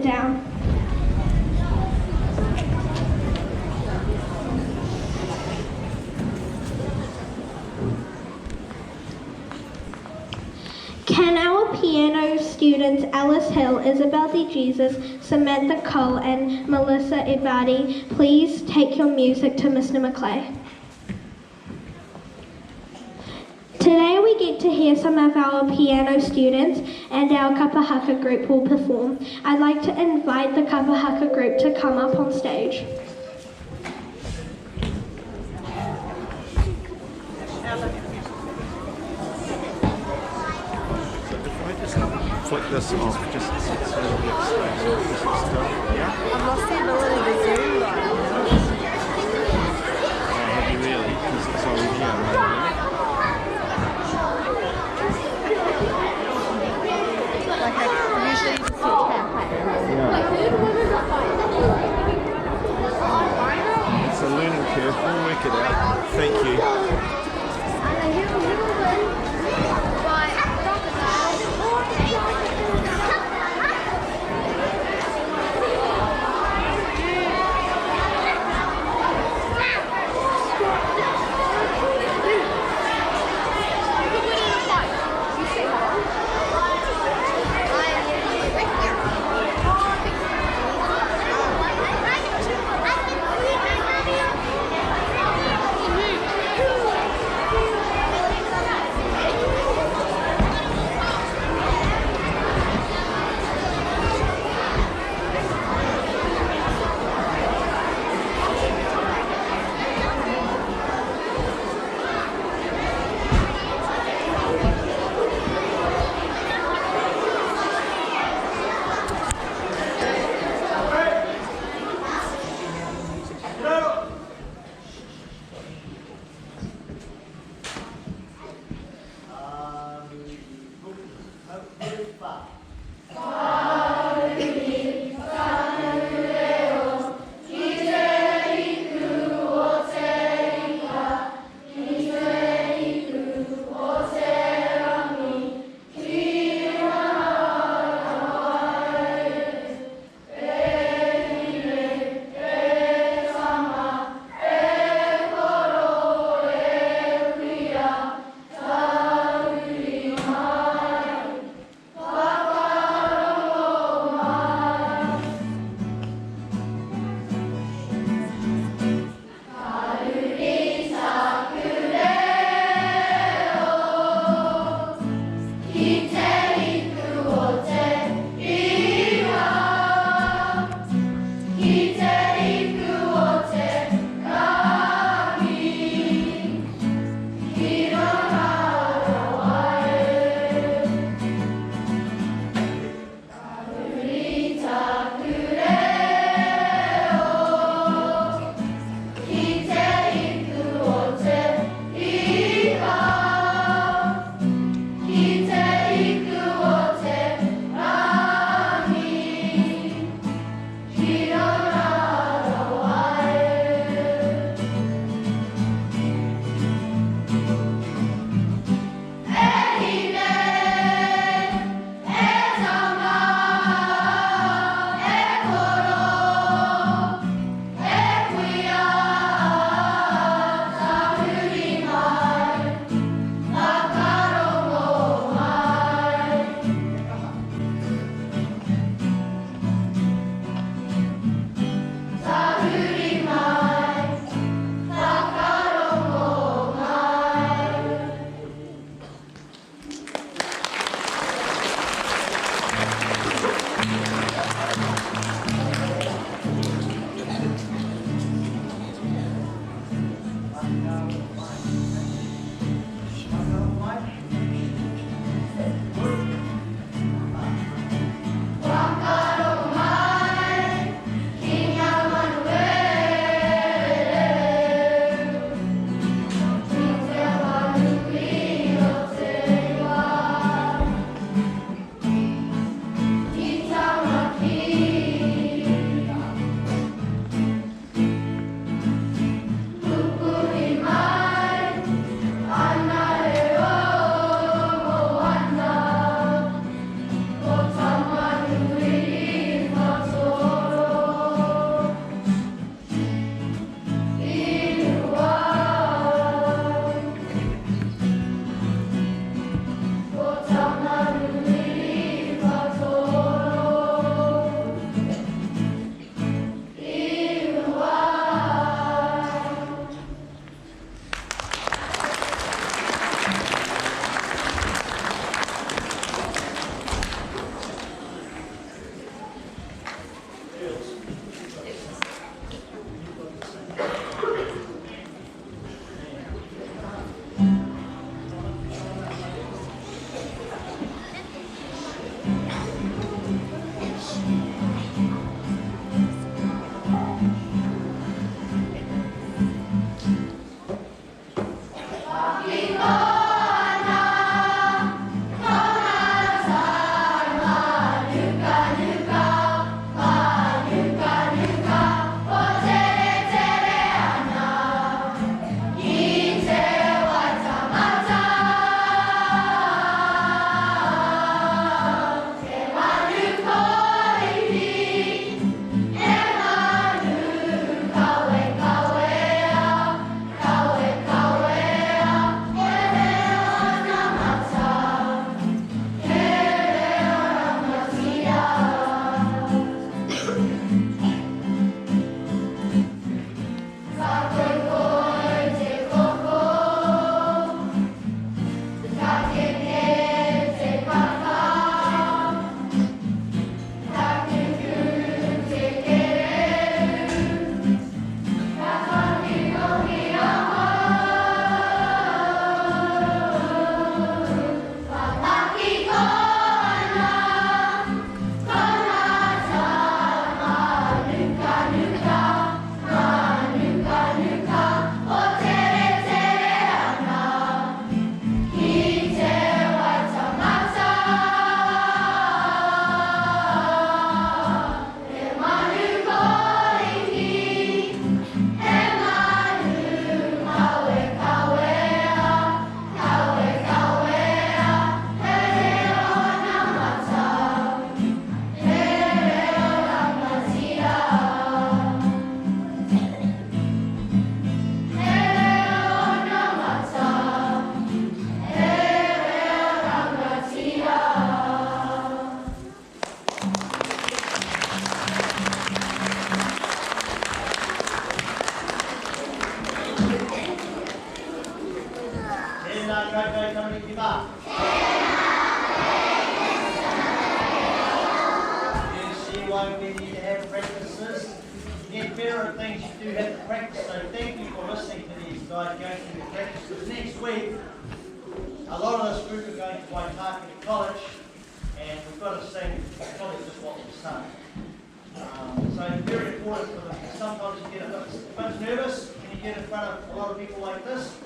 sit down. Can our piano students Alice Hill, Isabel De Jesus, Samantha Cole and Melissa Ibadi please take your music to Mr. McClay? Today we get to hear some of our piano students and our Kapahaka group will perform. I'd like to invite the Kapahaka group to come up on stage. Flick this off just so it gets yeah? I've lost the ability to zoom right now. Have you really? Because it's all here, right? Like I usually just see Yeah. It's a learning curve. We'll work it out. Thank you. You see why we need to have practices. Get better at things you do have to practice. So thank you for listening to these guys going through the practices. Next week, a lot of this group are going to Whanau College, and we've got to sing probably just what we've sung. So it's very important for them. Sometimes you get a bit nervous when you get in front of a lot of people like this.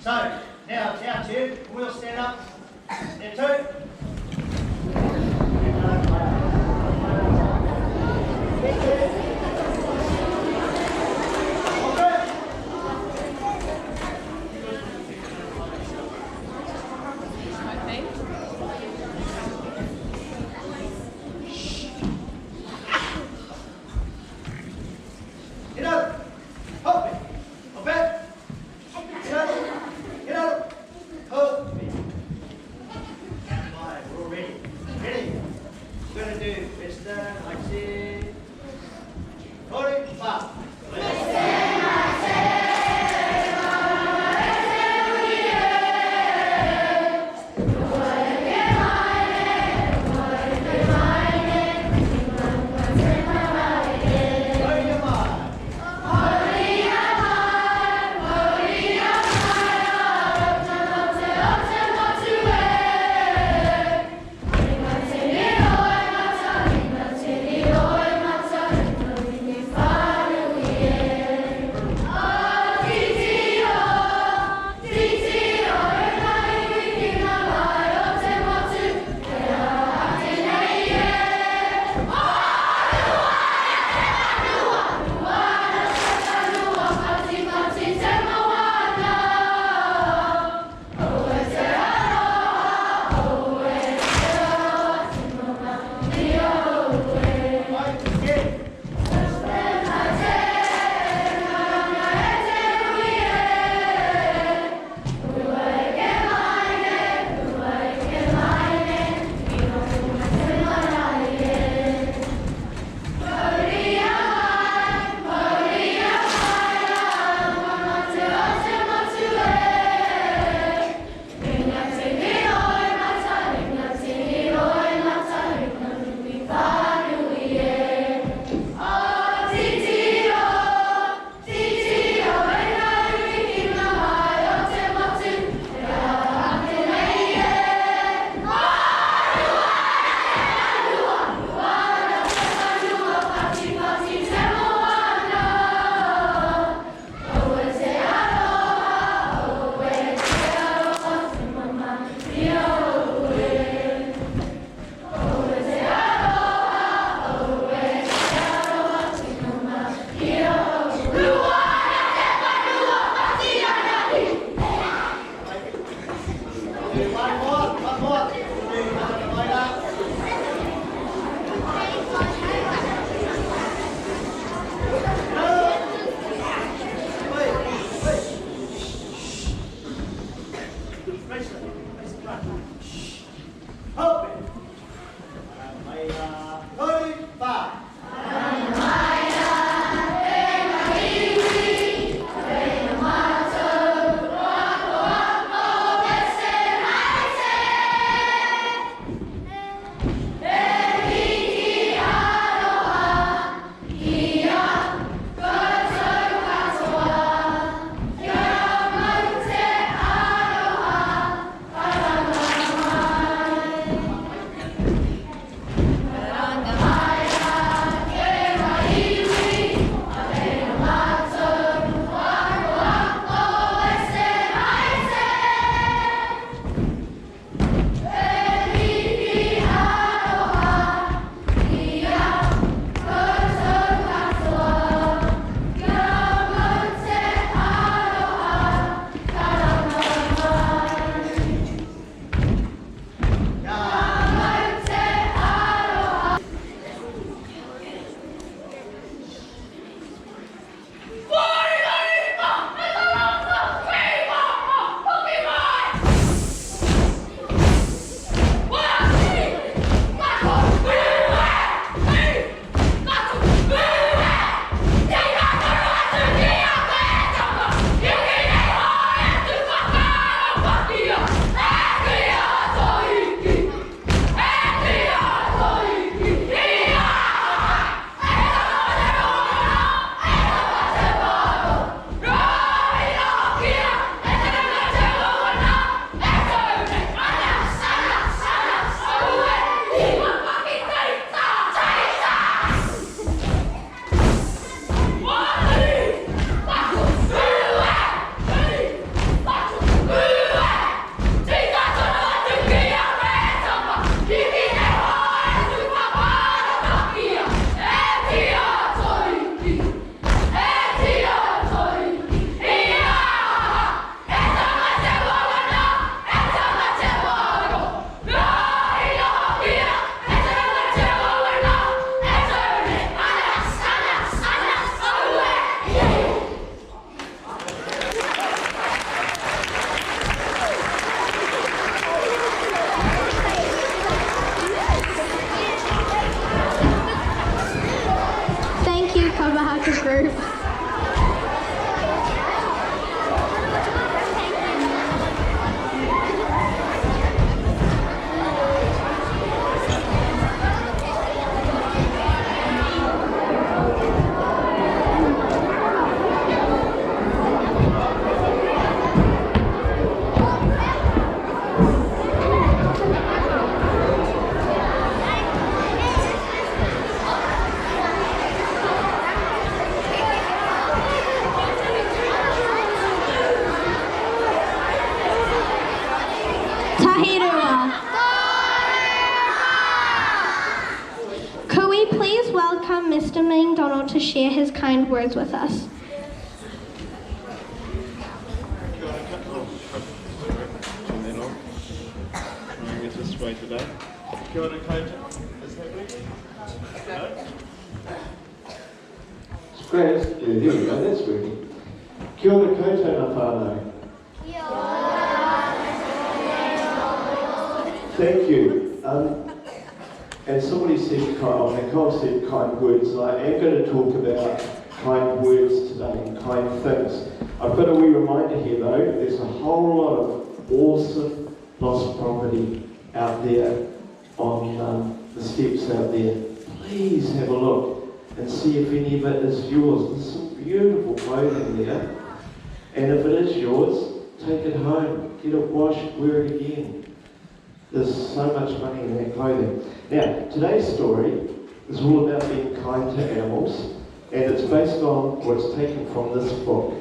So now it's our turn. We'll stand up. There two. Get up! Help me! Up back! Get out! Get out! Help me! Alright, we're all ready. Ready? We're going to do Western, like this. share his kind words with us. Turn that on. Try and get this way today. Kia ora koutou. Is that ready? No? Scratch, yeah, there we go, that's working. Kia ora koutou ngā whānau. Thank you. And somebody said, Nicole said kind words, and I am going to talk about kind words today and kind things. I've got a wee reminder here though, there's a whole lot of awesome lost property out there on the steps out there. Please have a look and see if any of it is yours. There's some beautiful clothing there. And if it is yours, take it home, get it washed, wear it again. There's so much money in that clothing. Now, today's story is all about being kind to animals, and it's based on, or it's taken from this book.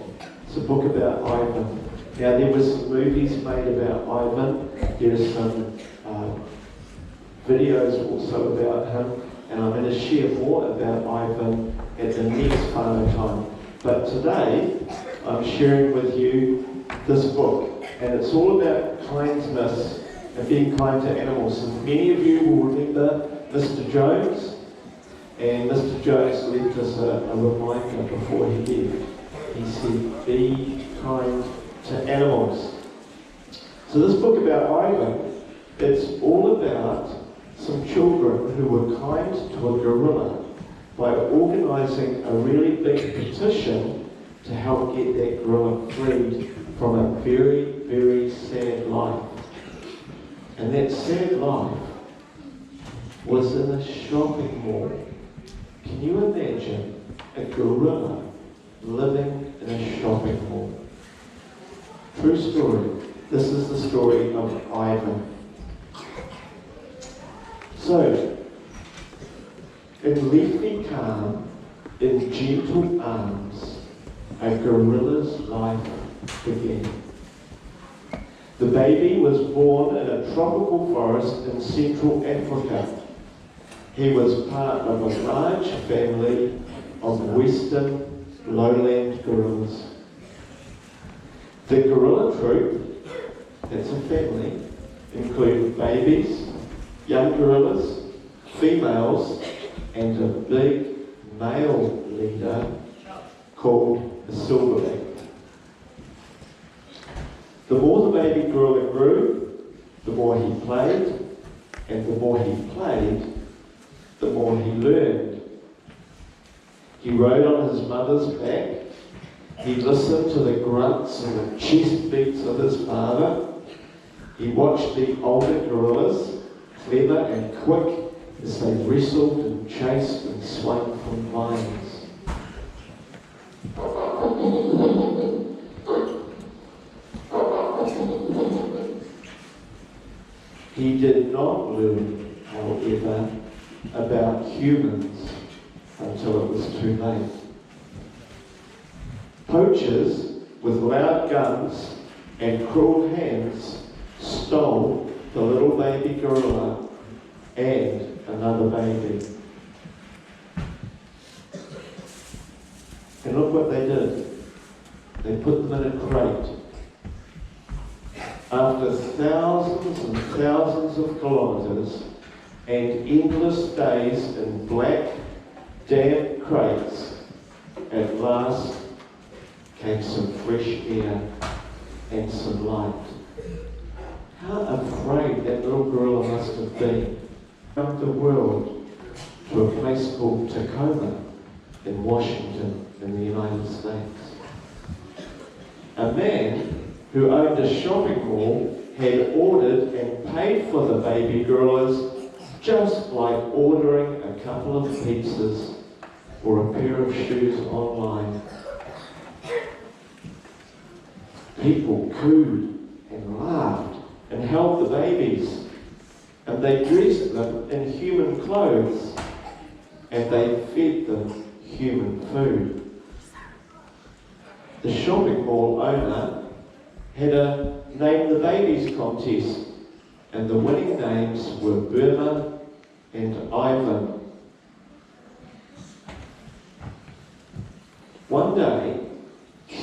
It's a book about Ivan. Now, there were some movies made about Ivan. There's some videos also about him, and I'm going to share more about Ivan at the next Whanau time. But today, I'm sharing with you this book, and it's all about kindness and being kind to animals. And many of you will remember Mr. Jones, and Mr. Jones left us a reminder before he left. He said, be kind to animals. So this book about Ivan, it's all about some children who were kind to a gorilla by organising a really big petition to help get that gorilla freed from a very, very sad life. And that sad life was in a shopping mall. Can you imagine a gorilla living in a shopping mall? True story. This is the story of Ivan. So, in leafy calm, in gentle arms, a gorilla's life began. The baby was born in a tropical forest in Central Africa. He was part of a large family of western lowland gorillas. The gorilla troop, that's a family, included babies, young gorillas, females, and a big male leader called the silverback. The more the baby gorilla grew, the more he played, and the more he played, the more he learned. He rode on his mother's back, he listened to the grunts and the chest beats of his father, he watched the older gorillas, clever and quick, as they wrestled and chased and swung from vines. He did not learn, however, about humans until it was too late. Poachers with loud guns and cruel hands stole the little baby gorilla and another baby. And look what they did. They put them in a crate. After thousands and thousands of kilometres and endless days in black, damp crates, at last came some fresh air and some light. How afraid that little gorilla must have been. Around the world to a place called Tacoma in Washington in the United States. A man who owned a shopping mall had ordered and paid for the baby gorillas just like ordering a couple of pizzas or a pair of shoes online. People cooed and laughed and held the babies, and they dressed them in human clothes, and they fed them human food. The shopping mall owner had a Name the Babies contest, and the winning names were Burma and Ivan.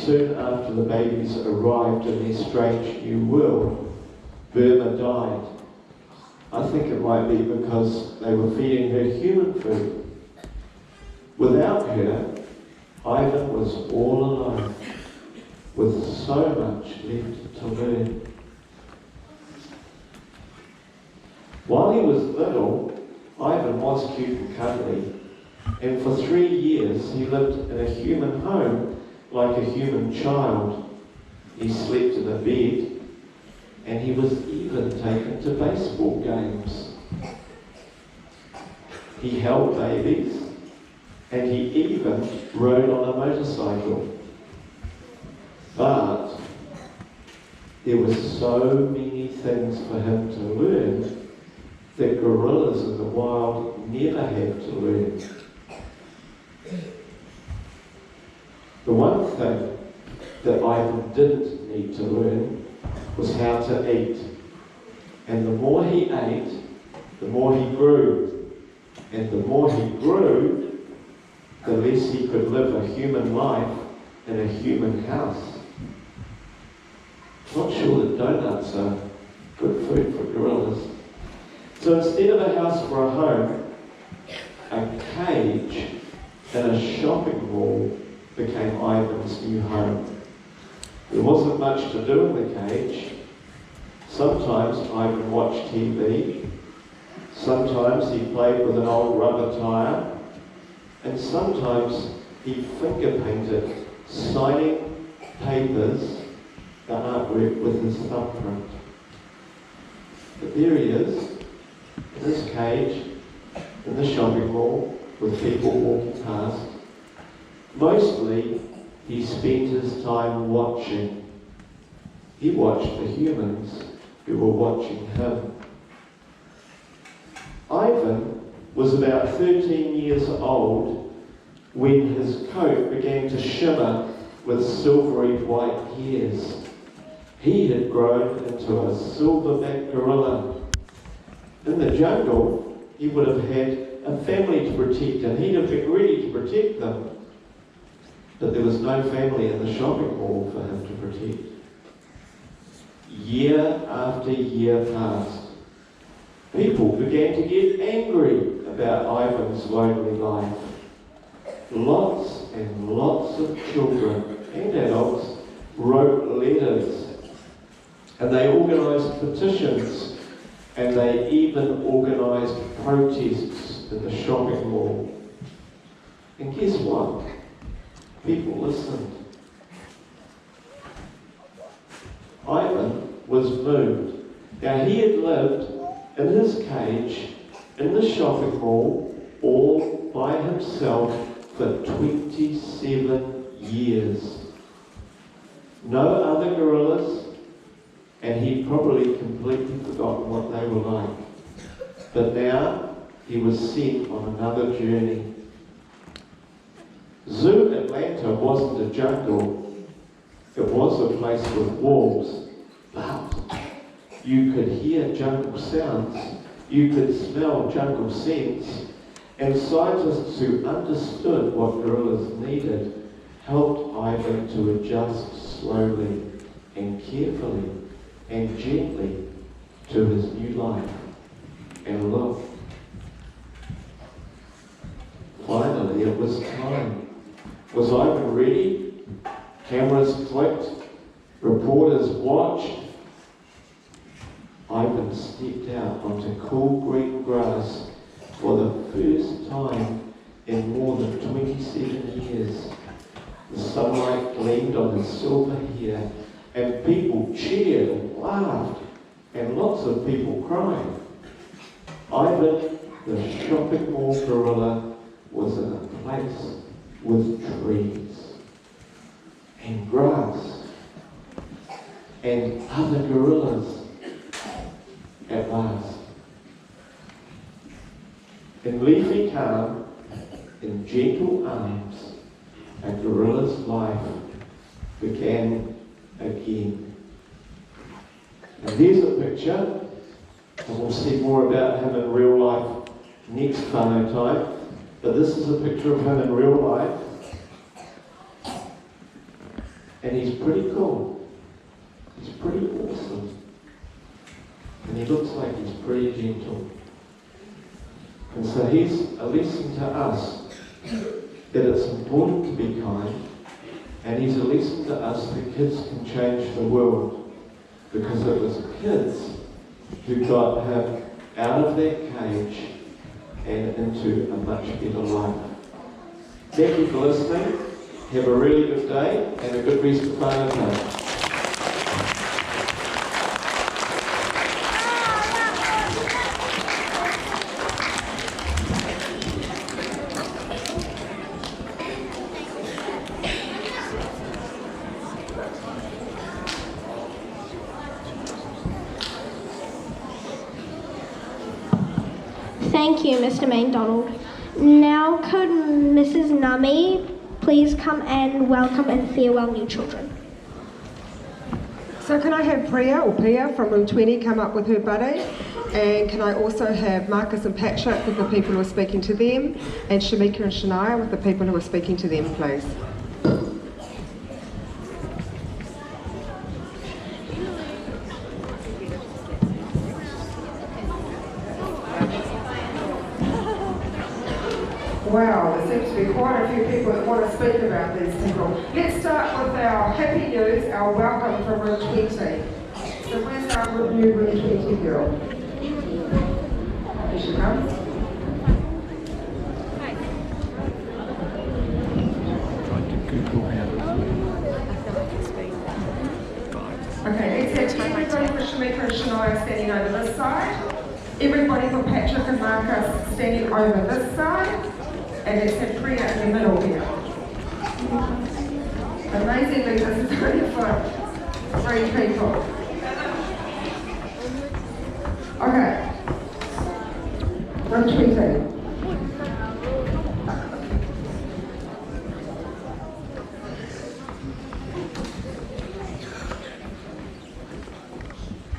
soon after the babies arrived in their strange new world, Burma died. I think it might be because they were feeding her human food. Without her, Ivan was all alone, with so much left to learn. While he was little, Ivan was cute and cuddly, and for 3 years he lived in a human home like a human child. He slept in a bed, and he was even taken to baseball games. He held babies, and he even rode on a motorcycle. But there were so many things for him to learn that gorillas in the wild never had to learn. The one thing that Ivan didn't need to learn was how to eat. And the more he ate, the more he grew. And the more he grew, the less he could live a human life in a human house. Not sure that donuts are good food for gorillas. So instead of a house for a home, a cage in a shopping mall became Ivan's new home. There wasn't much to do in the cage. Sometimes Ivan watched TV, sometimes he played with an old rubber tire, and sometimes he finger painted, signing papers, the artwork with his thumbprint. But there he is, in his cage, in the shopping mall, with people walking past. Mostly, he spent his time watching. He watched the humans who were watching him. Ivan was about 13 years old when his coat began to shimmer with silvery white hairs. He had grown into a silverback gorilla. In the jungle, he would have had a family to protect, and he'd have been ready to protect them. But there was no family in the shopping mall for him to protect. Year after year passed. People began to get angry about Ivan's lonely life. Lots and lots of children and adults wrote letters, and they organised petitions, and they even organised protests in the shopping mall. And guess what? People listened. Ivan was moved. Now he had lived in his cage, in the shopping mall, all by himself for 27 years. No other gorillas, and he'd probably completely forgotten what they were like. But now he was sent on another journey. Zoo Atlanta wasn't a jungle. It was a place with wolves, but you could hear jungle sounds, you could smell jungle scents, and scientists who understood what gorillas needed helped Ivan to adjust slowly and carefully and gently to his new life. And look, finally it was time. Was Ivan ready? Cameras clicked, reporters watched. Ivan stepped out onto cool green grass for the first time in more than 27 years. The sunlight gleamed on his silver hair, and people cheered and laughed, and lots of people cried. Ivan, the shopping mall gorilla, was in a place with trees and grass and other gorillas at last. In leafy calm, in gentle arms, a gorilla's life began again. And there's a picture, and we'll see more about him in real life next Whanau time. But this is a picture of him in real life. And he's pretty cool. He's pretty awesome. And he looks like he's pretty gentle. And so he's a lesson to us that it's important to be kind. And he's a lesson to us that kids can change the world. Because it was kids who got him out of that cage and into a much better life. Thank you for listening. Have a really good day and a good rest of Whanau Day. Thank you, Mr. MacDonald. Now could Mrs. Nami please come and welcome and farewell new children. So can I have Priya or Pia from room 20 come up with her buddy? And can I also have Marcus and Patrick with the people who are speaking to them, and Shamika and Shania with the people who are speaking to them, please. Wow, there seems to be quite a few people that want to speak about these people. Let's start with our happy news, our welcome from room 20. So where's our new room 20 girl? Here she comes. Okay, let's have everybody for Shamika and Shania standing over this side. Everybody for Patrick and Marcus standing over this side. And let's have Priya in the middle here. Amazingly, this is only for 3 people. Okay. Room 20.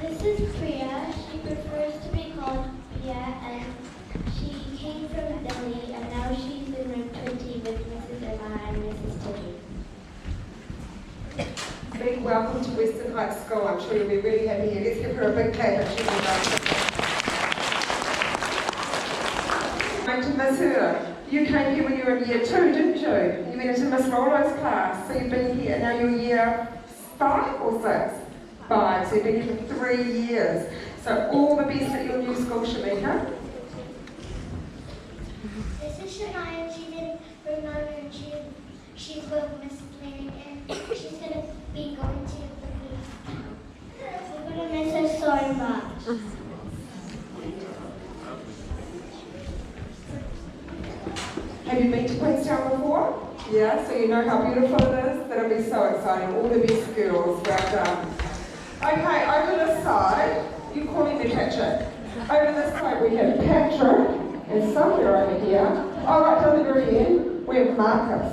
This is Priya. She prefers to be called Priya, and she came from Delhi, and now she's in room 20 with Mrs. Emma and Mrs. Tilly. Big welcome to Western Heights School. I'm sure you'll be really happy here. Let's give her a big clap. She'll be going to miss her. You came here when you were in year 2, didn't you? You went into Miss Rollo's class, so you've been here. Now you're year 5 or 6? 5, so you've been here for 3 years. So all the best at your new school, Shamika. This is Shania. She's in room 9, and she's with Miss Mary, and she's going to be going to the beach. We're going to miss her so much. Have you been to Queenstown before? Yeah, so you know how beautiful it is? That'll be so exciting. All the best girls. Well done. Okay, over this side, you calling me Patrick. Over this side we have Patrick, and somewhere over here, oh right down the very end, we have Marcus.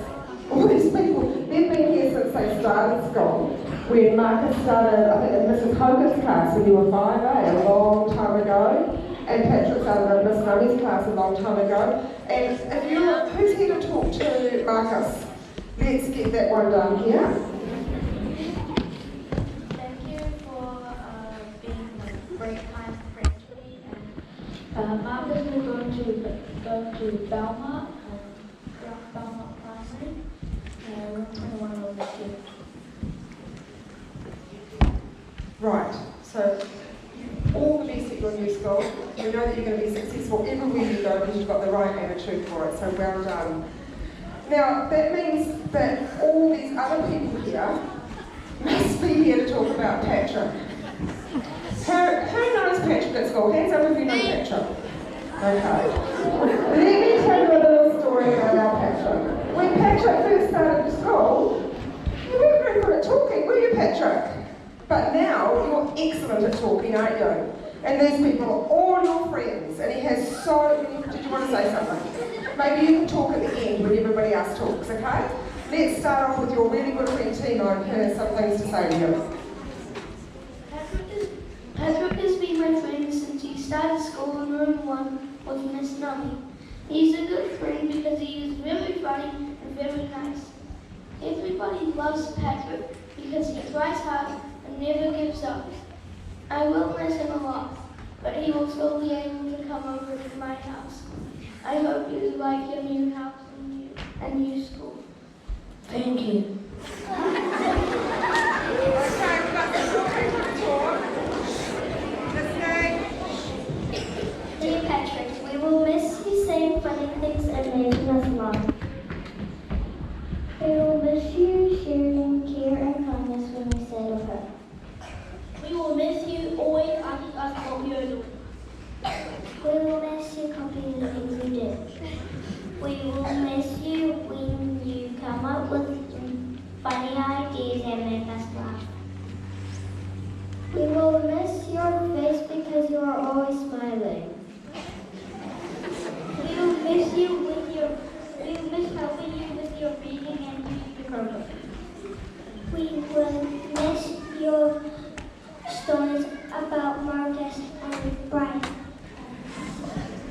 All these people, they've been here since they started school. When Marcus started, I think, in Mrs. Hogarth's class when you were 5, a long time ago. And Patrick started in Miss Nami's class a long time ago. And if you're, who's here to talk to Marcus? Let's get that one done here. Thank you for being a great kind friend to me. And Marcus will go to Belmont, Belmont Primary, and room 21 over here. Right, so all the best at your new school. We know that you're going to be successful everywhere you go because you've got the right attitude for it, so well done. Now, that means that all these other people here must be here to talk about Patrick. Who knows Patrick at school? Hands up if you know Patrick. Okay. Let me tell you a little story about our Patrick. When Patrick first started school, you weren't very good at talking, were you, Patrick? But now you're excellent at talking, aren't you? And these people are all your friends, and he has so many. Did you want to say something? Maybe you can talk at the end when everybody else talks, okay? Let's start off with your really good friend Tina, and her has some things to say to you. Patrick has been my friend since he started school in room 1 with Miss Nami. He's a good friend because he is very funny and very nice. Everybody loves Patrick because he tries hard and never gives up. I will miss him a lot, but he will still be able to come over to my house. I hope you like your new house and new school. Thank you. Dear Patrick, we will miss you saying funny things and making us laugh. We will miss you sharing care and kindness when we say to her. We will miss you always asking us what we are doing. We will miss you copying the things you did. We will miss you when you come up with funny ideas and make us laugh. We will miss your face because you are always smiling. We will miss you we will miss helping you with your reading and your homework. We will miss your stories about Marcus and Brian.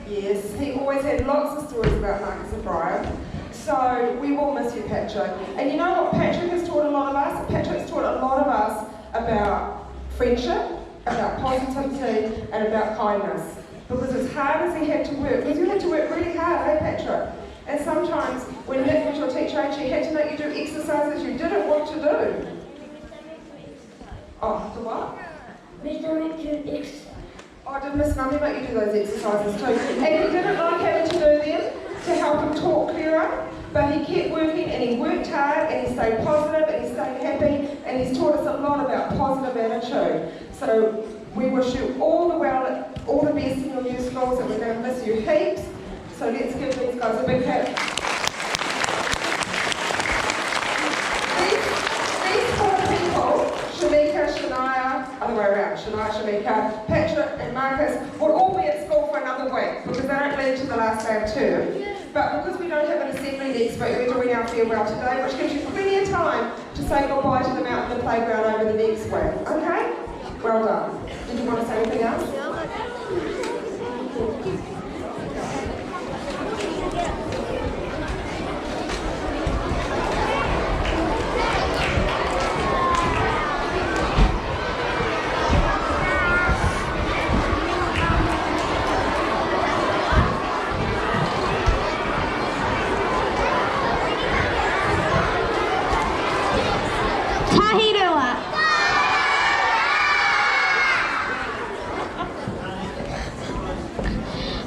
Yes, he always had lots of stories about Marcus and Brian. So we will miss you, Patrick. And you know what Patrick has taught a lot of us? Patrick's taught a lot of us about friendship, about positivity, and about kindness. Because as hard as he had to work, because you had to work really hard, eh, Patrick? And sometimes when Nick was your teacher, she had to make you do exercises you didn't want to do. Oh, the what? Oh, did Miss Mummy make you do those exercises too? And he didn't like having to do them to help him talk clearer, but he kept working and he worked hard and he stayed positive and he stayed happy and he's taught us a lot about positive attitude. So we wish you all the best in your new schools and we're going to miss you heaps. So let's give these guys a big hand. These four people, Shamika, Shania, other way around, Shania, Shamika, Patrick and Marcus, will all be at school for another week because they don't leave to the last day of term. But because we don't have an assembly next week, we're doing our farewell today, which gives you plenty of time to say goodbye to them out in the playground over the next week. Okay? Well done. Did you want to say anything else? Tahirua.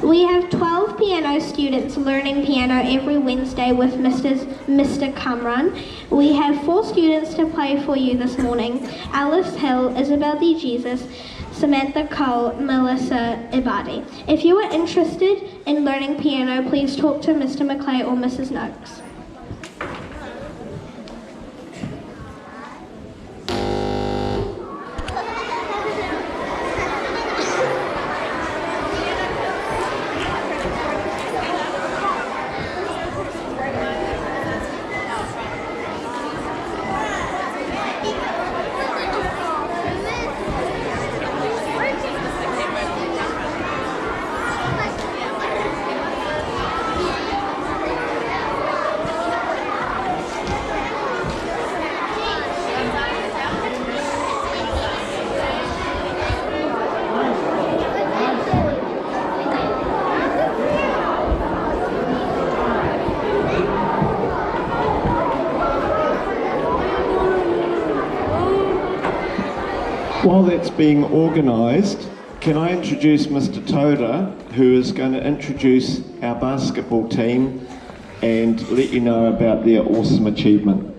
We have 12 piano students learning piano every Wednesday with Mr. Kamran. We have 4 students to play for you this morning. Alice Hill, Isabel D. Jesus, Samantha Cole, Melissa Ibadi. If you are interested in learning piano, please talk to Mr. McClay or Mrs. Noakes. While that's being organised, can I introduce Mr. Toda, who is going to introduce our basketball team and let you know about their awesome achievement.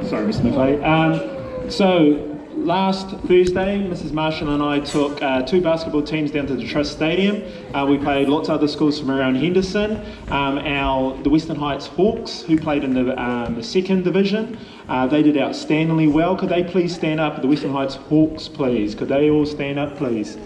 Sorry, Mr. McClay. So last Thursday, Mrs. Marshall and I took 2 basketball teams down to the Trust Stadium. We played lots of other schools from around Henderson. The Western Heights Hawks, who played in the second division, they did outstandingly well. Could they please stand up? The Western Heights Hawks, please. Could they all stand up, please?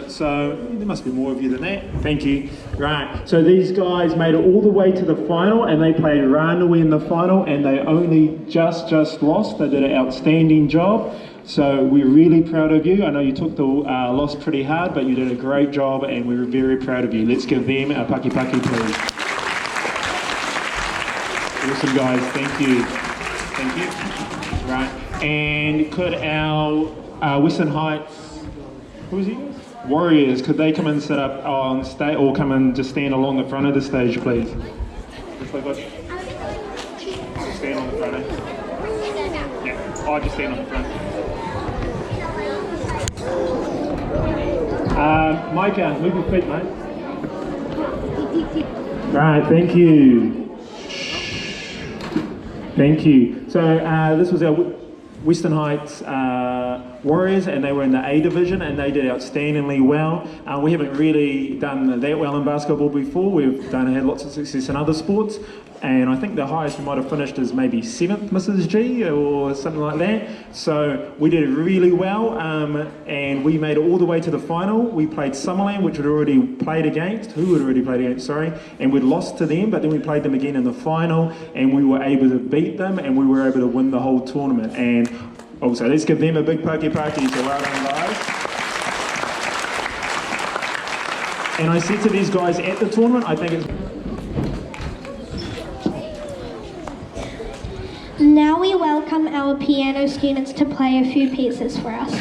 So there must be more of you than that. Thank you. Right. So these guys made it all the way to the final, and they played Whanau in the final, and they only just lost. They did an outstanding job. So we're really proud of you. I know you took the loss pretty hard, but you did a great job, and we're very proud of you. Let's give them a paki paki, please. Awesome, guys. Thank you. Thank you. Right. And could our Western Heights, who is he? Warriors, could they come and sit up on stage, or come and just stand along the front of the stage, please? Just like that. Stand on the front, eh? Yeah, I'll just stand on the front. Micah, move your feet, mate. Right, thank you. Thank you. So this was our Western Heights Warriors, and they were in the A division, and they did outstandingly well. We haven't really done that well in basketball before. We've had lots of success in other sports, and I think the highest we might have finished is maybe 7th, Mrs. G, or something like that. So we did really well, and we made it all the way to the final. We played Summerland, which we'd already played against, and we'd lost to them, but then we played them again in the final, and we were able to beat them, and we were able to win the whole tournament. And also, let's give them a big pokey. So well done, guys. And I said to these guys at the tournament, I think it's... Now we welcome our piano students to play a few pieces for us.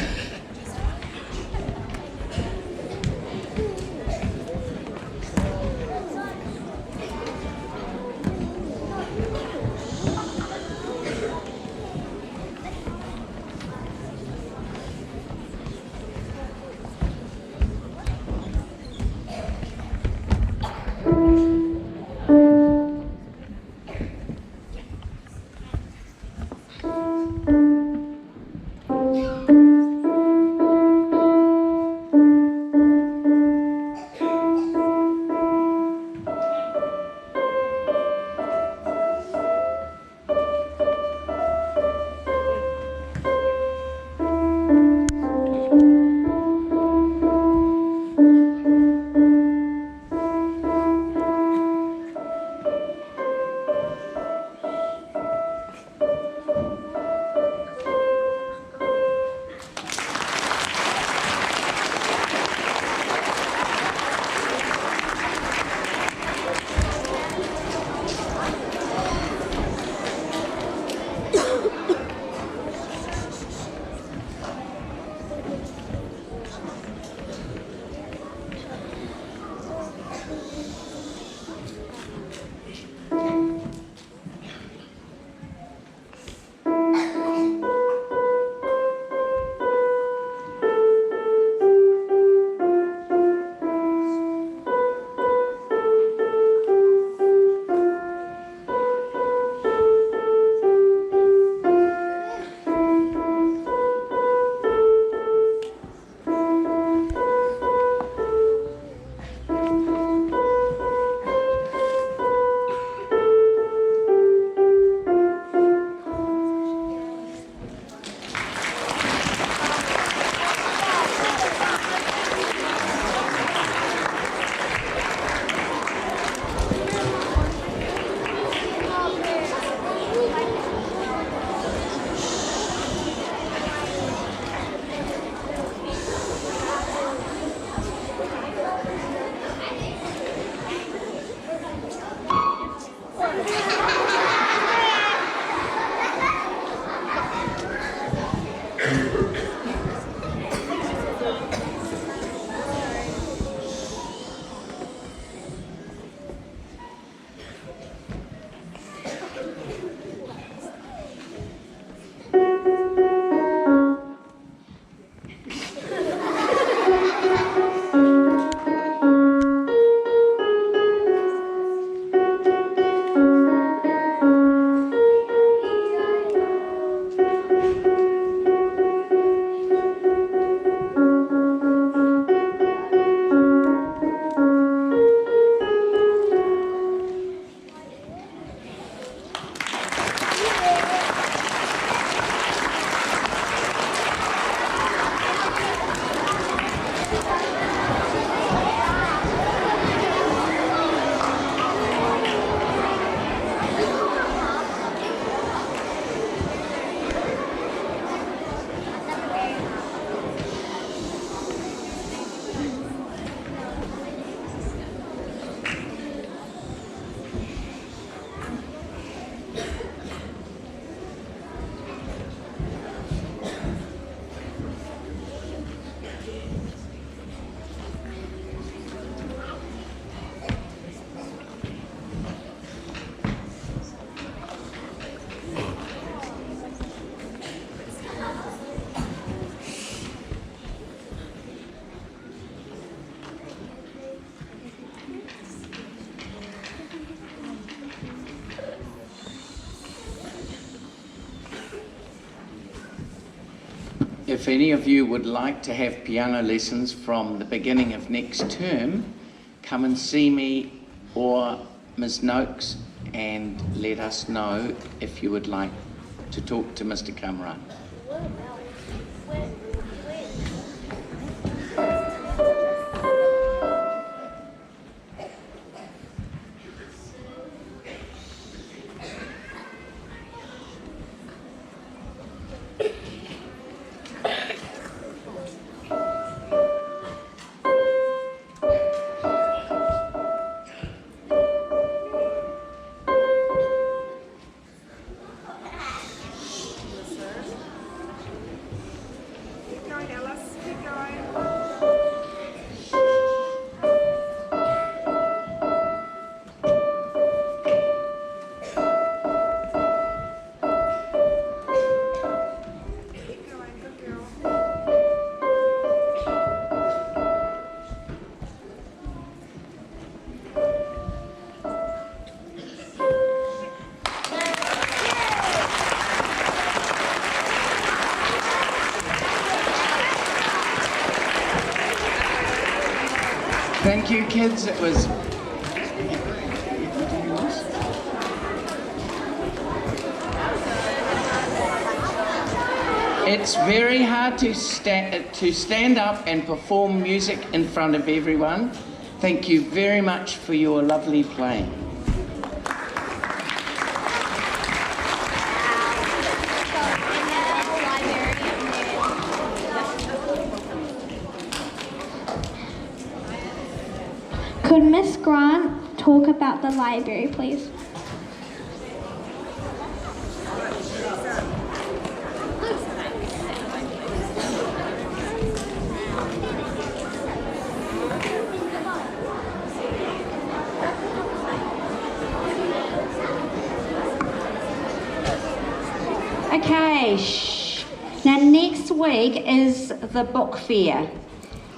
if any of you would like to have piano lessons from the beginning of next term, come and see me or Ms. Noakes and let us know if you would like to talk to Mr. Cameron. Keep going, Alice. Keep going. Keep going, good girl. Thank you, kids. It was... It's very hard to stand up and perform music in front of everyone. Thank you very much for your lovely playing. Could Miss Grant talk about the library, please? Okay, now next week is the book fair.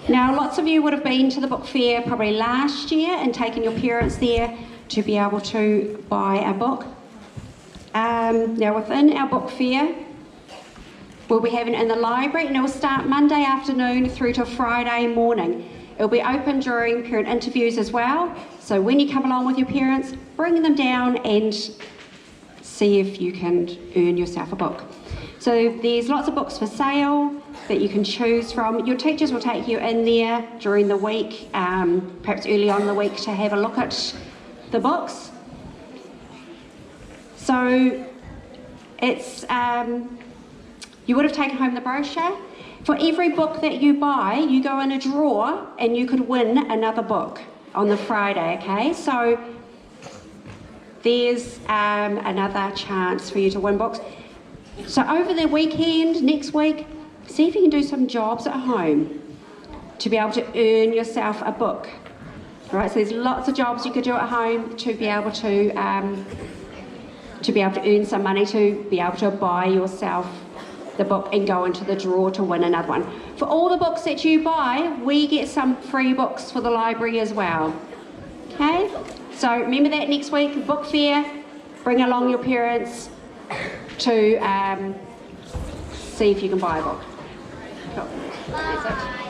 Now lots of you would have been to the book fair probably last year and taken your parents there to be able to buy a book. Now within our book fair, we'll be having it in the library and it will start Monday afternoon through to Friday morning. It'll be open during parent interviews as well, so when you come along with your parents, bring them down and see if you can earn yourself a book. So there's lots of books for sale that you can choose from. Your teachers will take you in there during the week, perhaps early on in the week, to have a look at the books. So it's, you would have taken home the brochure. For every book that you buy, you go in a draw and you could win another book on the Friday, okay? So there's another chance for you to win books. So over the weekend, next week, see if you can do some jobs at home to be able to earn yourself a book. All right, so there's lots of jobs you could do at home to be able to earn some money, to be able to buy yourself the book and go into the draw to win another one. For all the books that you buy, we get some free books for the library as well. Okay? So remember that next week, book fair, bring along your parents to see if you can buy a book. Cool. That's it.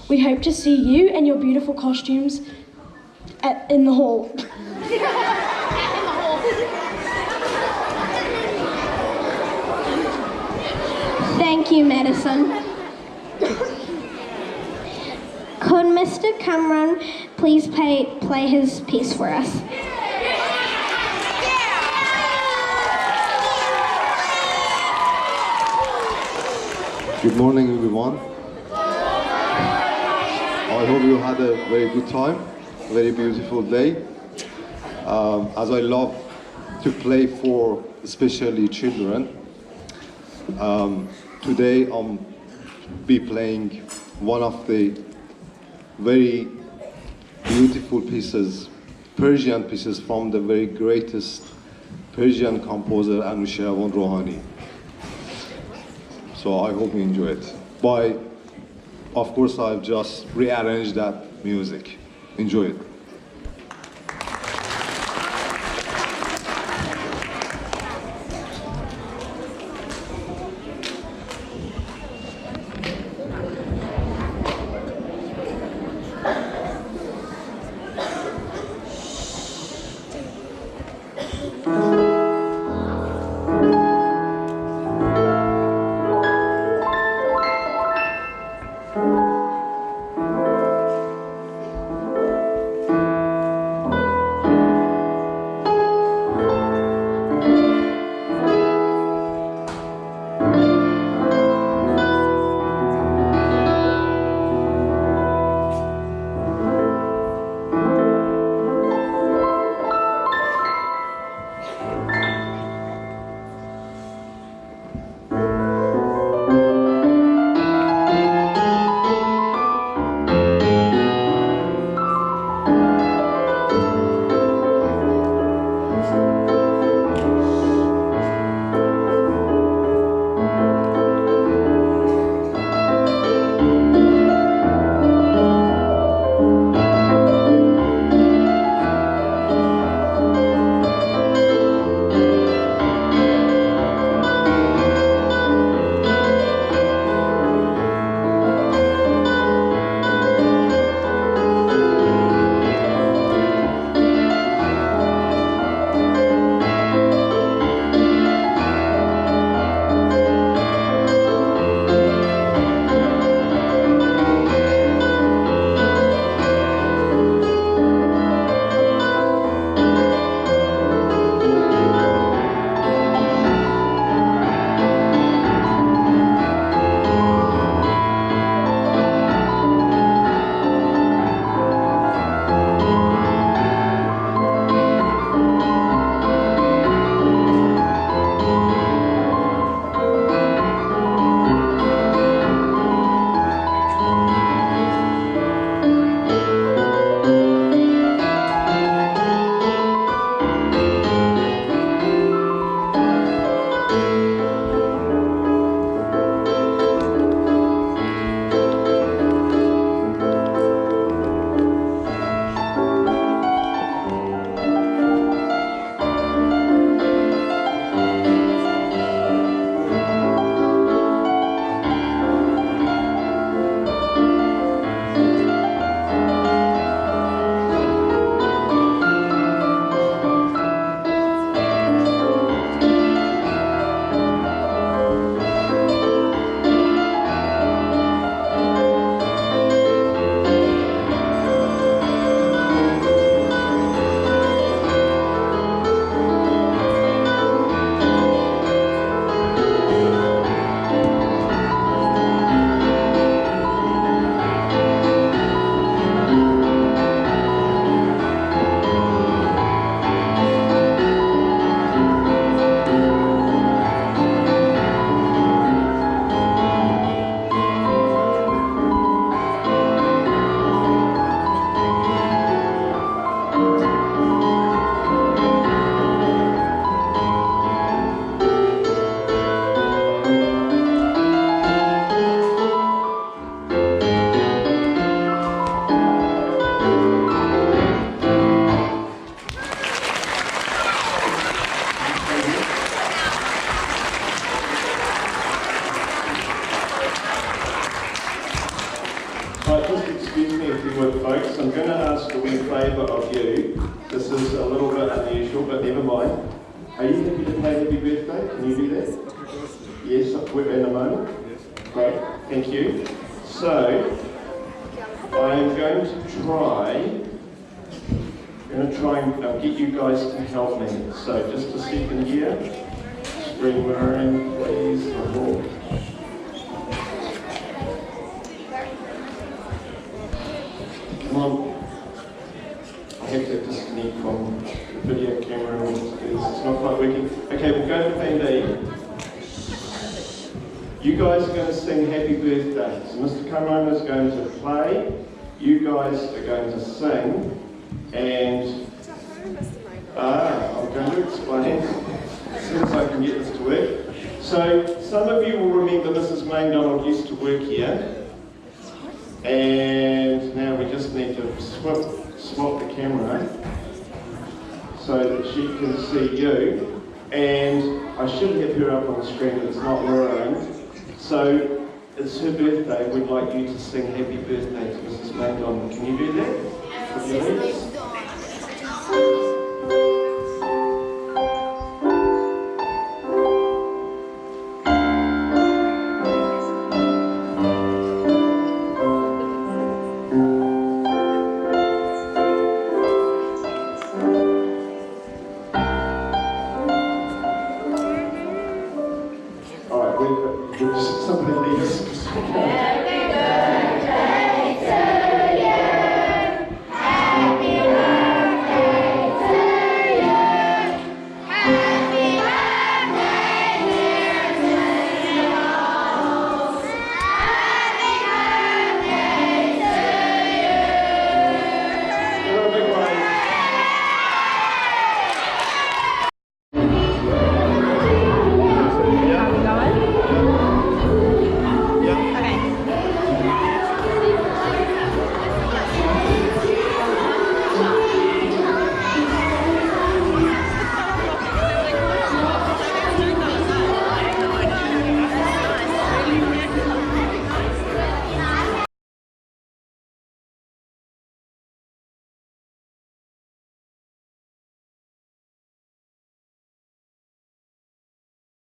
We hope to see you and your beautiful costumes in the hall. Thank you, Madison. Could Mr. Cameron please play his piece for us? Good morning, everyone. I hope you had a very good time, a very beautiful day. As I love to play for especially children, today I'll be playing one of the very beautiful pieces, Persian pieces from the very greatest Persian composer Anusharwan Rohani. So I hope you enjoy it. Of course, I've just rearranged that music. Enjoy it. Right, just excuse me if you would, folks. I'm going to ask a wee favour of you. This is a little bit unusual, but never mind. Are you happy to play Happy Birthday? Can you do that? Yes, we're in a moment. Great, thank you. So, I'm going to try and get you guys to help me. So, just a second here. Screen mirroring, please. Come on. I have to disconnect from the video camera and it's not quite working. Okay, we'll go to plan B. You guys are going to sing Happy Birthday. So Mr. Cameron is going to play, you guys are going to sing, and I'm going to explain. can get this to work. So some of you will remember Mrs. MacDonald used to work here. And now we just need to swap the camera so that she can see you. And I should have her up on the screen, but it's not Lorraine. So it's her birthday. We'd like you to sing happy birthday to Mrs. MacDonald. Can you do that? Would you please?